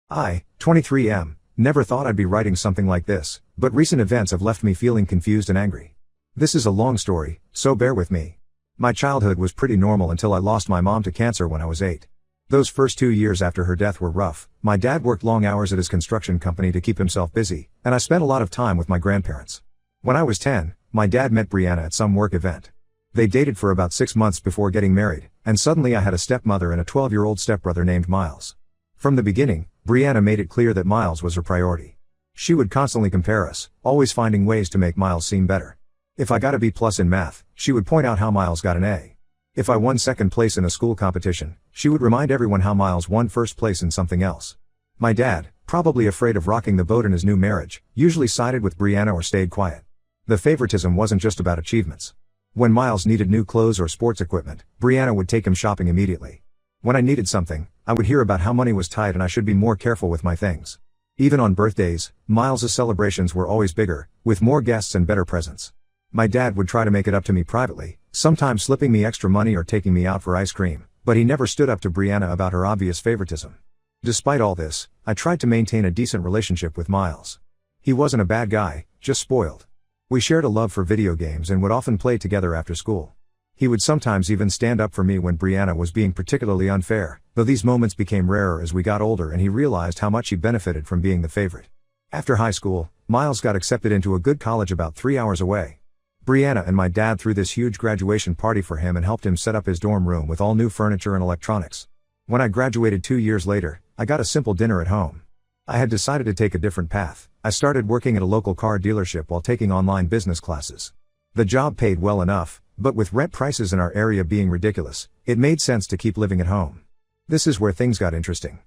I, 23 never thought I'd be writing something like this, but recent events have left me feeling confused and angry. This is a long story, so bear with me. My childhood was pretty normal until I lost my mom to cancer when I was 8. Those first 2 years after her death were rough. My dad worked long hours at his construction company to keep himself busy, and I spent a lot of time with my grandparents. When I was 10, my dad met Brianna at some work event. They dated for about 6 months before getting married, and suddenly I had a stepmother and a 12-year-old stepbrother named Miles. From the beginning, Brianna made it clear that Miles was her priority. She would constantly compare us, always finding ways to make Miles seem better. If I got a B+ in math, she would point out how Miles got an A. If I won second place in a school competition, she would remind everyone how Miles won first place in something else. My dad, probably afraid of rocking the boat in his new marriage, usually sided with Brianna or stayed quiet. The favoritism wasn't just about achievements. When Miles needed new clothes or sports equipment, Brianna would take him shopping immediately. When I needed something, I would hear about how money was tight and I should be more careful with my things. Even on birthdays, Miles's celebrations were always bigger, with more guests and better presents. My dad would try to make it up to me privately, sometimes slipping me extra money or taking me out for ice cream, but he never stood up to Brianna about her obvious favoritism. Despite all this, I tried to maintain a decent relationship with Miles. He wasn't a bad guy, just spoiled. We shared a love for video games and would often play together after school. He would sometimes even stand up for me when Brianna was being particularly unfair, though these moments became rarer as we got older and he realized how much he benefited from being the favorite. After high school, Miles got accepted into a good college about 3 hours away. Brianna and my dad threw this huge graduation party for him and helped him set up his dorm room with all new furniture and electronics. When I graduated 2 years later, I got a simple dinner at home. I had decided to take a different path. I started working at a local car dealership while taking online business classes. The job paid well enough, but with rent prices in our area being ridiculous, it made sense to keep living at home. This is where things got interesting.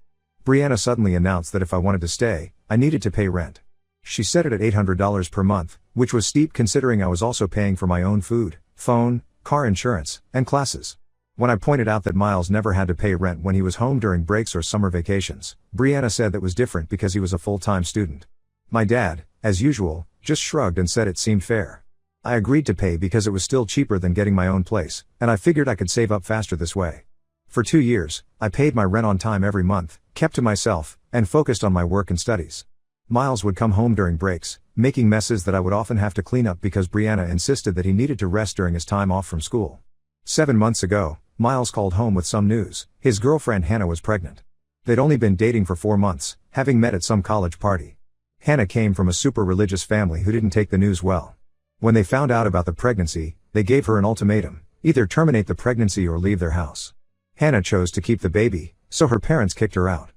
Brianna suddenly announced that if I wanted to stay, I needed to pay rent. She set it at $800 per month, which was steep considering I was also paying for my own food, phone, car insurance, and classes. When I pointed out that Miles never had to pay rent when he was home during breaks or summer vacations, Brianna said that was different because he was a full-time student. My dad, as usual, just shrugged and said it seemed fair. I agreed to pay because it was still cheaper than getting my own place, and I figured I could save up faster this way. For 2 years, I paid my rent on time every month, kept to myself, and focused on my work and studies. Miles would come home during breaks, making messes that I would often have to clean up because Brianna insisted that he needed to rest during his time off from school. 7 months ago, Miles called home with some news. His girlfriend Hannah was pregnant. They'd only been dating for 4 months, having met at some college party. Hannah came from a super religious family who didn't take the news well. When they found out about the pregnancy, they gave her an ultimatum: either terminate the pregnancy or leave their house. Hannah chose to keep the baby, so her parents kicked her out.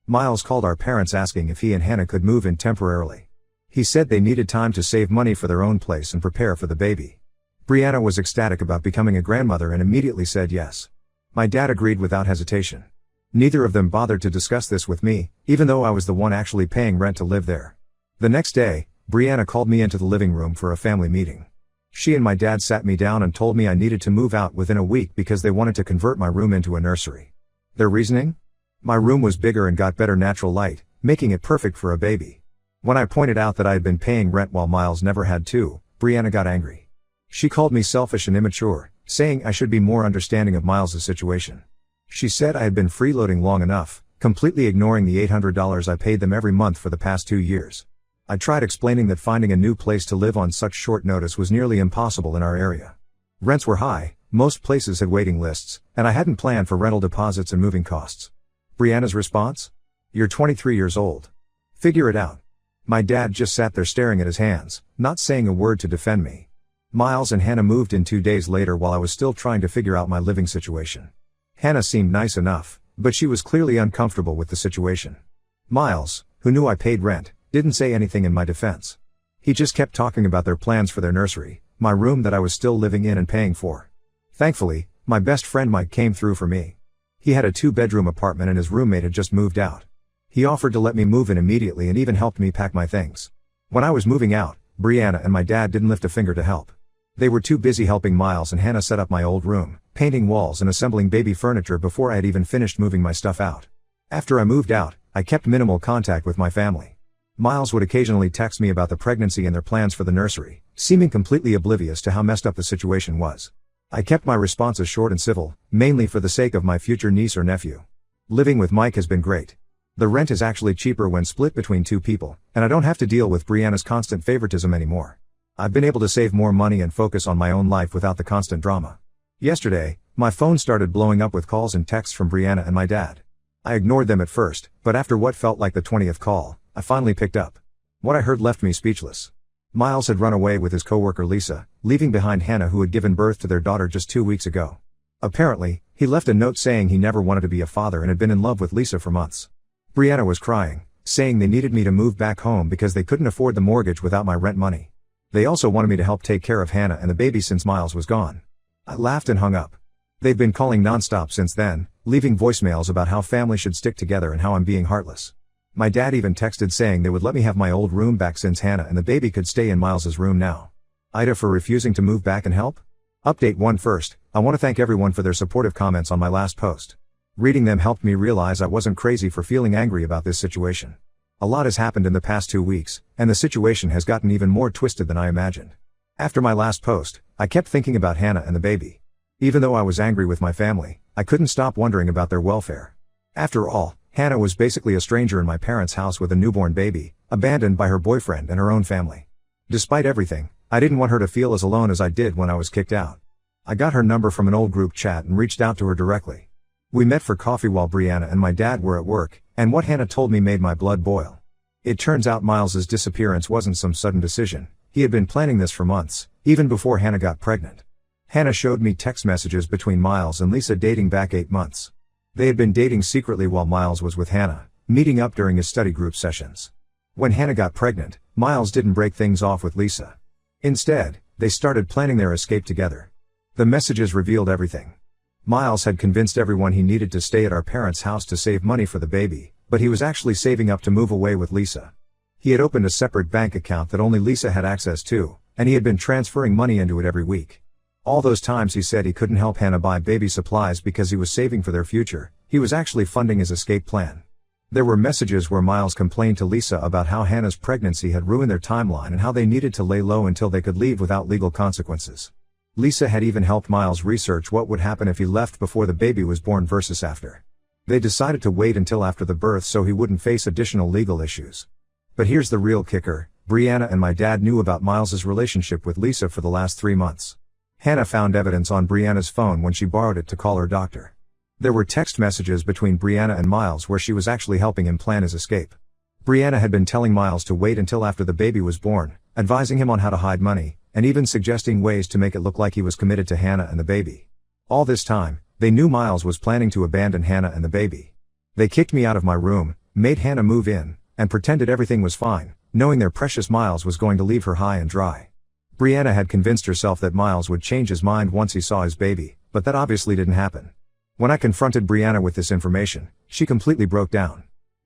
Miles called our parents asking if he and Hannah could move in temporarily. He said they needed time to save money for their own place and prepare for the baby. Brianna was ecstatic about becoming a grandmother and immediately said yes. My dad agreed without hesitation. Neither of them bothered to discuss this with me, even though I was the one actually paying rent to live there. The next day, Brianna called me into the living room for a family meeting. She and my dad sat me down and told me I needed to move out within a week because they wanted to convert my room into a nursery. Their reasoning? My room was bigger and got better natural light, making it perfect for a baby. When I pointed out that I had been paying rent while Miles never had to, Brianna got angry. She called me selfish and immature, saying I should be more understanding of Miles's situation. She said I had been freeloading long enough, completely ignoring the $800 I paid them every month for the past 2 years. I tried explaining that finding a new place to live on such short notice was nearly impossible in our area. Rents were high, most places had waiting lists, and I hadn't planned for rental deposits and moving costs. Brianna's response? You're 23 years old. Figure it out. My dad just sat there staring at his hands, not saying a word to defend me. Miles and Hannah moved in 2 days later while I was still trying to figure out my living situation. Hannah seemed nice enough, but she was clearly uncomfortable with the situation. Miles, who knew I paid rent, didn't say anything in my defense. He just kept talking about their plans for their nursery, my room that I was still living in and paying for. Thankfully, my best friend Mike came through for me. He had a 2-bedroom apartment and his roommate had just moved out. He offered to let me move in immediately and even helped me pack my things. When I was moving out, Brianna and my dad didn't lift a finger to help. They were too busy helping Miles and Hannah set up my old room, painting walls and assembling baby furniture before I had even finished moving my stuff out. After I moved out, I kept minimal contact with my family. Miles would occasionally text me about the pregnancy and their plans for the nursery, seeming completely oblivious to how messed up the situation was. I kept my responses short and civil, mainly for the sake of my future niece or nephew. Living with Mike has been great. The rent is actually cheaper when split between two people, and I don't have to deal with Brianna's constant favoritism anymore. I've been able to save more money and focus on my own life without the constant drama. Yesterday, my phone started blowing up with calls and texts from Brianna and my dad. I ignored them at first, but after what felt like the 20th call, I finally picked up. What I heard left me speechless. Miles had run away with his coworker Lisa, leaving behind Hannah, who had given birth to their daughter just 2 weeks ago. Apparently, he left a note saying he never wanted to be a father and had been in love with Lisa for months. Brianna was crying, saying they needed me to move back home because they couldn't afford the mortgage without my rent money. They also wanted me to help take care of Hannah and the baby since Miles was gone. I laughed and hung up. They've been calling nonstop since then, leaving voicemails about how family should stick together and how I'm being heartless. My dad even texted saying they would let me have my old room back since Hannah and the baby could stay in Miles's room now. Ida for refusing to move back and help? Update 1 first, I want to thank everyone for their supportive comments on my last post. Reading them helped me realize I wasn't crazy for feeling angry about this situation. A lot has happened in the past 2 weeks, and the situation has gotten even more twisted than I imagined. After my last post, I kept thinking about Hannah and the baby. Even though I was angry with my family, I couldn't stop wondering about their welfare. After all, Hannah was basically a stranger in my parents' house with a newborn baby, abandoned by her boyfriend and her own family. Despite everything, I didn't want her to feel as alone as I did when I was kicked out. I got her number from an old group chat and reached out to her directly. We met for coffee while Brianna and my dad were at work, and what Hannah told me made my blood boil. It turns out Miles's disappearance wasn't some sudden decision. He had been planning this for months, even before Hannah got pregnant. Hannah showed me text messages between Miles and Lisa dating back 8 months. They had been dating secretly while Miles was with Hannah, meeting up during his study group sessions. When Hannah got pregnant, Miles didn't break things off with Lisa. Instead, they started planning their escape together. The messages revealed everything. Miles had convinced everyone he needed to stay at our parents' house to save money for the baby, but he was actually saving up to move away with Lisa. He had opened a separate bank account that only Lisa had access to, and he had been transferring money into it every week. All those times he said he couldn't help Hannah buy baby supplies because he was saving for their future, he was actually funding his escape plan. There were messages where Miles complained to Lisa about how Hannah's pregnancy had ruined their timeline and how they needed to lay low until they could leave without legal consequences. Lisa had even helped Miles research what would happen if he left before the baby was born versus after. They decided to wait until after the birth so he wouldn't face additional legal issues. But here's the real kicker, Brianna and my dad knew about Miles's relationship with Lisa for the last 3 months. Hannah found evidence on Brianna's phone when she borrowed it to call her doctor. There were text messages between Brianna and Miles where she was actually helping him plan his escape. Brianna had been telling Miles to wait until after the baby was born, advising him on how to hide money, and even suggesting ways to make it look like he was committed to Hannah and the baby. All this time, they knew Miles was planning to abandon Hannah and the baby. They kicked me out of my room, made Hannah move in, and pretended everything was fine, knowing their precious Miles was going to leave her high and dry. Brianna had convinced herself that Miles would change his mind once he saw his baby, but that obviously didn't happen. When I confronted Brianna with this information, she completely broke down.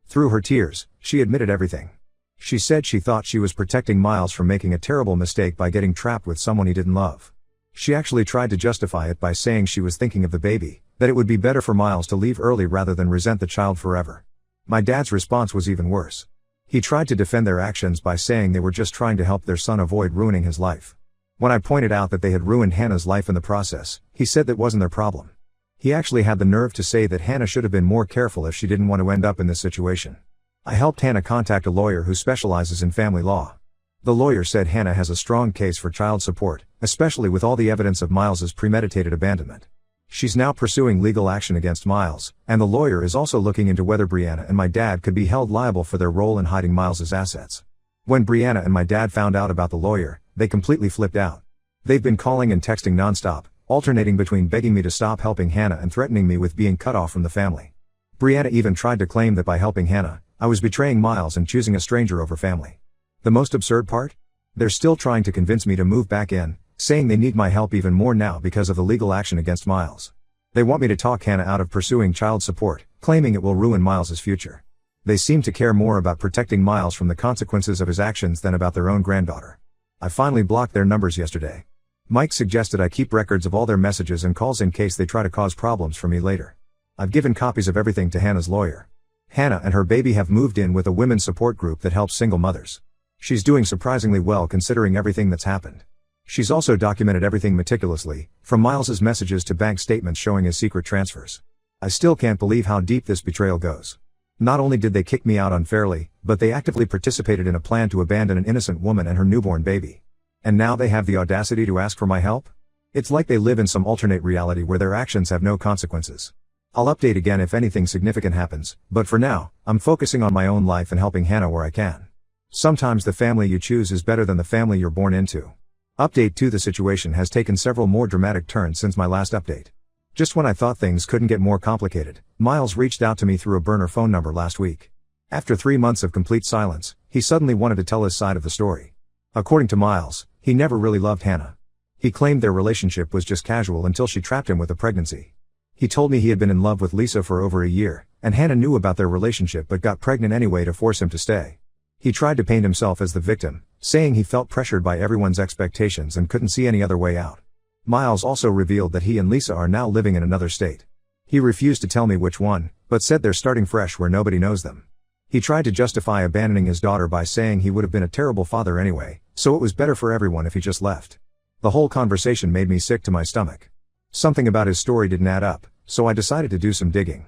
Through her tears, she admitted everything. She said she thought she was protecting Miles from making a terrible mistake by getting trapped with someone he didn't love. She actually tried to justify it by saying she was thinking of the baby, that it would be better for Miles to leave early rather than resent the child forever. My dad's response was even worse. He tried to defend their actions by saying they were just trying to help their son avoid ruining his life. When I pointed out that they had ruined Hannah's life in the process, he said that wasn't their problem. He actually had the nerve to say that Hannah should have been more careful if she didn't want to end up in this situation. I helped Hannah contact a lawyer who specializes in family law. The lawyer said Hannah has a strong case for child support, especially with all the evidence of Miles's premeditated abandonment. She's now pursuing legal action against Miles, and the lawyer is also looking into whether Brianna and my dad could be held liable for their role in hiding Miles's assets. When Brianna and my dad found out about the lawyer, they completely flipped out. They've been calling and texting nonstop, alternating between begging me to stop helping Hannah and threatening me with being cut off from the family. Brianna even tried to claim that by helping Hannah, I was betraying Miles and choosing a stranger over family. The most absurd part? They're still trying to convince me to move back in, saying they need my help even more now because of the legal action against Miles. They want me to talk Hannah out of pursuing child support, claiming it will ruin Miles's future. They seem to care more about protecting Miles from the consequences of his actions than about their own granddaughter. I finally blocked their numbers yesterday. Mike suggested I keep records of all their messages and calls in case they try to cause problems for me later. I've given copies of everything to Hannah's lawyer. Hannah and her baby have moved in with a women's support group that helps single mothers. She's doing surprisingly well considering everything that's happened. She's also documented everything meticulously, from Miles's messages to bank statements showing his secret transfers. I still can't believe how deep this betrayal goes. Not only did they kick me out unfairly, but they actively participated in a plan to abandon an innocent woman and her newborn baby. And now they have the audacity to ask for my help? It's like they live in some alternate reality where their actions have no consequences. I'll update again if anything significant happens, but for now, I'm focusing on my own life and helping Hannah where I can. Sometimes the family you choose is better than the family you're born into. Update 2: The situation has taken several more dramatic turns since my last update. Just when I thought things couldn't get more complicated, Miles reached out to me through a burner phone number last week. After 3 months of complete silence, he suddenly wanted to tell his side of the story. According to Miles, he never really loved Hannah. He claimed their relationship was just casual until she trapped him with a pregnancy. He told me he had been in love with Lisa for over a year, and Hannah knew about their relationship but got pregnant anyway to force him to stay. He tried to paint himself as the victim, saying he felt pressured by everyone's expectations and couldn't see any other way out. Miles also revealed that he and Lisa are now living in another state. He refused to tell me which one, but said they're starting fresh where nobody knows them. He tried to justify abandoning his daughter by saying he would have been a terrible father anyway, so it was better for everyone if he just left. The whole conversation made me sick to my stomach. Something about his story didn't add up, so I decided to do some digging.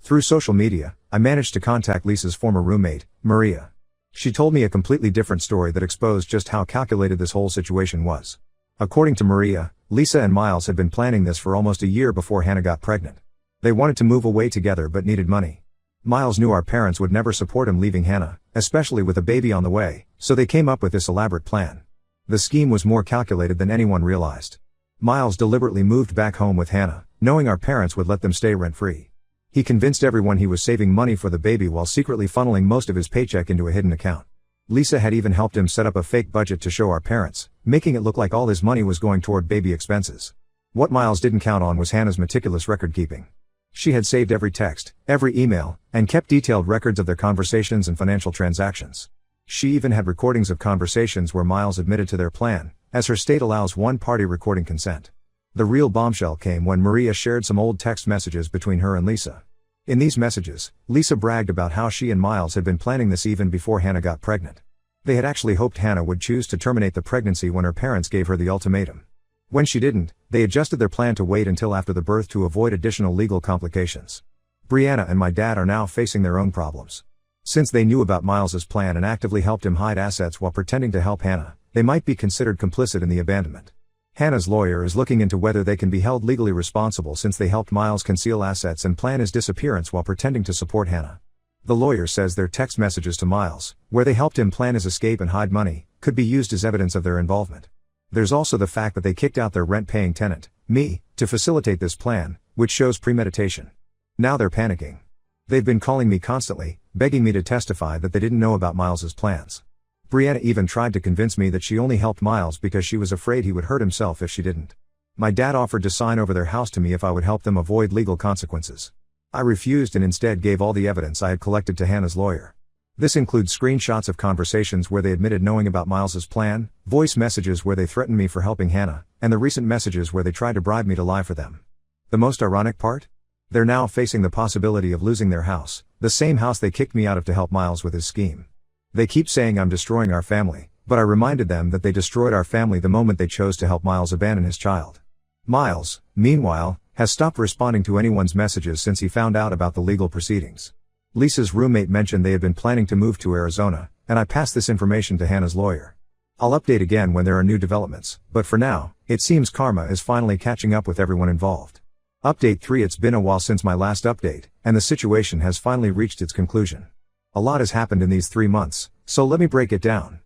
Through social media, I managed to contact Lisa's former roommate, Maria. She told me a completely different story that exposed just how calculated this whole situation was. According to Maria, Lisa and Miles had been planning this for almost a year before Hannah got pregnant. They wanted to move away together but needed money. Miles knew our parents would never support him leaving Hannah, especially with a baby on the way, so they came up with this elaborate plan. The scheme was more calculated than anyone realized. Miles deliberately moved back home with Hannah, knowing our parents would let them stay rent-free. He convinced everyone he was saving money for the baby while secretly funneling most of his paycheck into a hidden account. Lisa had even helped him set up a fake budget to show our parents, making it look like all his money was going toward baby expenses. What Miles didn't count on was Hannah's meticulous record-keeping. She had saved every text, every email, and kept detailed records of their conversations and financial transactions. She even had recordings of conversations where Miles admitted to their plan, as her state allows one-party recording consent. The real bombshell came when Maria shared some old text messages between her and Lisa. In these messages, Lisa bragged about how she and Miles had been planning this even before Hannah got pregnant. They had actually hoped Hannah would choose to terminate the pregnancy when her parents gave her the ultimatum. When she didn't, they adjusted their plan to wait until after the birth to avoid additional legal complications. Brianna and my dad are now facing their own problems. Since they knew about Miles's plan and actively helped him hide assets while pretending to help Hannah, they might be considered complicit in the abandonment. Hannah's lawyer is looking into whether they can be held legally responsible since they helped Miles conceal assets and plan his disappearance while pretending to support Hannah. The lawyer says their text messages to Miles, where they helped him plan his escape and hide money, could be used as evidence of their involvement. There's also the fact that they kicked out their rent-paying tenant, me, to facilitate this plan, which shows premeditation. Now they're panicking. They've been calling me constantly, begging me to testify that they didn't know about Miles's plans. Brianna even tried to convince me that she only helped Miles because she was afraid he would hurt himself if she didn't. My dad offered to sign over their house to me if I would help them avoid legal consequences. I refused and instead gave all the evidence I had collected to Hannah's lawyer. This includes screenshots of conversations where they admitted knowing about Miles's plan, voice messages where they threatened me for helping Hannah, and the recent messages where they tried to bribe me to lie for them. The most ironic part? They're now facing the possibility of losing their house, the same house they kicked me out of to help Miles with his scheme. They keep saying I'm destroying our family, but I reminded them that they destroyed our family the moment they chose to help Miles abandon his child. Miles, meanwhile, has stopped responding to anyone's messages since he found out about the legal proceedings. Lisa's roommate mentioned they had been planning to move to Arizona, and I passed this information to Hannah's lawyer. I'll update again when there are new developments, but for now, it seems karma is finally catching up with everyone involved. Update 3: It's been a while since my last update, and the situation has finally reached its conclusion. A lot has happened in these 3 months, so let me break it down.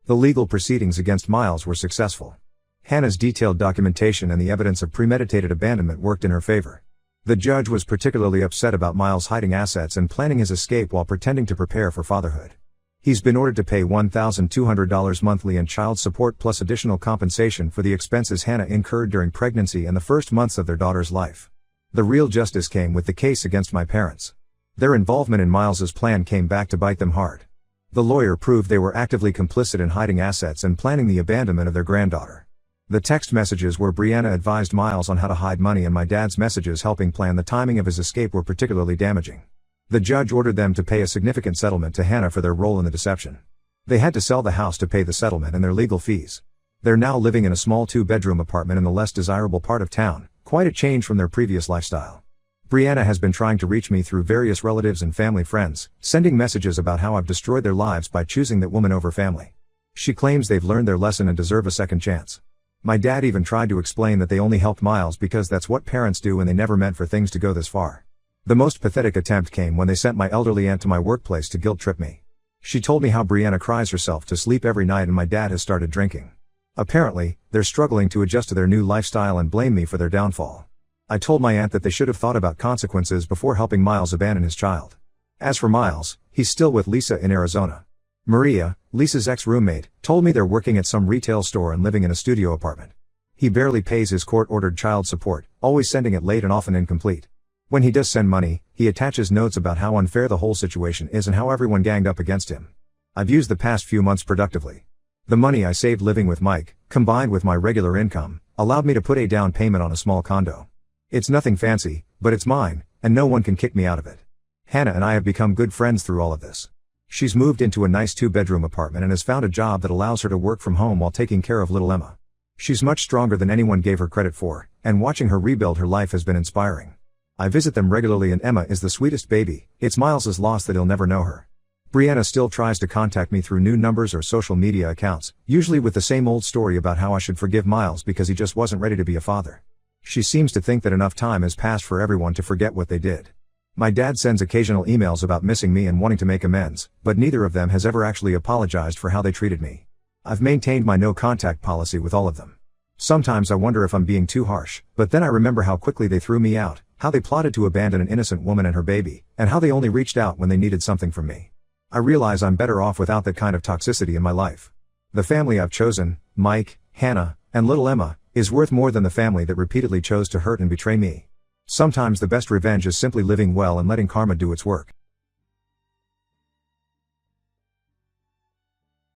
The legal proceedings against Miles were successful. Hannah's detailed documentation and the evidence of premeditated abandonment worked in her favor. The judge was particularly upset about Miles hiding assets and planning his escape while pretending to prepare for fatherhood. He's been ordered to pay $1,200 monthly in child support plus additional compensation for the expenses Hannah incurred during pregnancy and the first months of their daughter's life. The real justice came with the case against my parents. Their involvement in Miles's plan came back to bite them hard. The lawyer proved they were actively complicit in hiding assets and planning the abandonment of their granddaughter. The text messages where Brianna advised Miles on how to hide money and my dad's messages helping plan the timing of his escape were particularly damaging. The judge ordered them to pay a significant settlement to Hannah for their role in the deception. They had to sell the house to pay the settlement and their legal fees. They're now living in a small 2-bedroom apartment in the less desirable part of town, quite a change from their previous lifestyle. Brianna has been trying to reach me through various relatives and family friends, sending messages about how I've destroyed their lives by choosing that woman over family. She claims they've learned their lesson and deserve a second chance. My dad even tried to explain that they only helped Miles because that's what parents do and they never meant for things to go this far. The most pathetic attempt came when they sent my elderly aunt to my workplace to guilt trip me. She told me how Brianna cries herself to sleep every night and my dad has started drinking. Apparently, they're struggling to adjust to their new lifestyle and blame me for their downfall. I told my aunt that they should have thought about consequences before helping Miles abandon his child. As for Miles, he's still with Lisa in Arizona. Maria, Lisa's ex-roommate, told me they're working at some retail store and living in a studio apartment. He barely pays his court-ordered child support, always sending it late and often incomplete. When he does send money, he attaches notes about how unfair the whole situation is and how everyone ganged up against him. I've used the past few months productively. The money I saved living with Mike, combined with my regular income, allowed me to put a down payment on a small condo. It's nothing fancy, but it's mine, and no one can kick me out of it. Hannah and I have become good friends through all of this. She's moved into a nice 2-bedroom apartment and has found a job that allows her to work from home while taking care of little Emma. She's much stronger than anyone gave her credit for, and watching her rebuild her life has been inspiring. I visit them regularly and Emma is the sweetest baby. It's Miles's loss that he'll never know her. Brianna still tries to contact me through new numbers or social media accounts, usually with the same old story about how I should forgive Miles because he just wasn't ready to be a father. She seems to think that enough time has passed for everyone to forget what they did. My dad sends occasional emails about missing me and wanting to make amends, but neither of them has ever actually apologized for how they treated me. I've maintained my no contact policy with all of them. Sometimes I wonder if I'm being too harsh, but then I remember how quickly they threw me out, how they plotted to abandon an innocent woman and her baby, and how they only reached out when they needed something from me. I realize I'm better off without that kind of toxicity in my life. The family I've chosen, Mike, Hannah, and little Emma, is worth more than the family that repeatedly chose to hurt and betray me. Sometimes the best revenge is simply living well and letting karma do its work.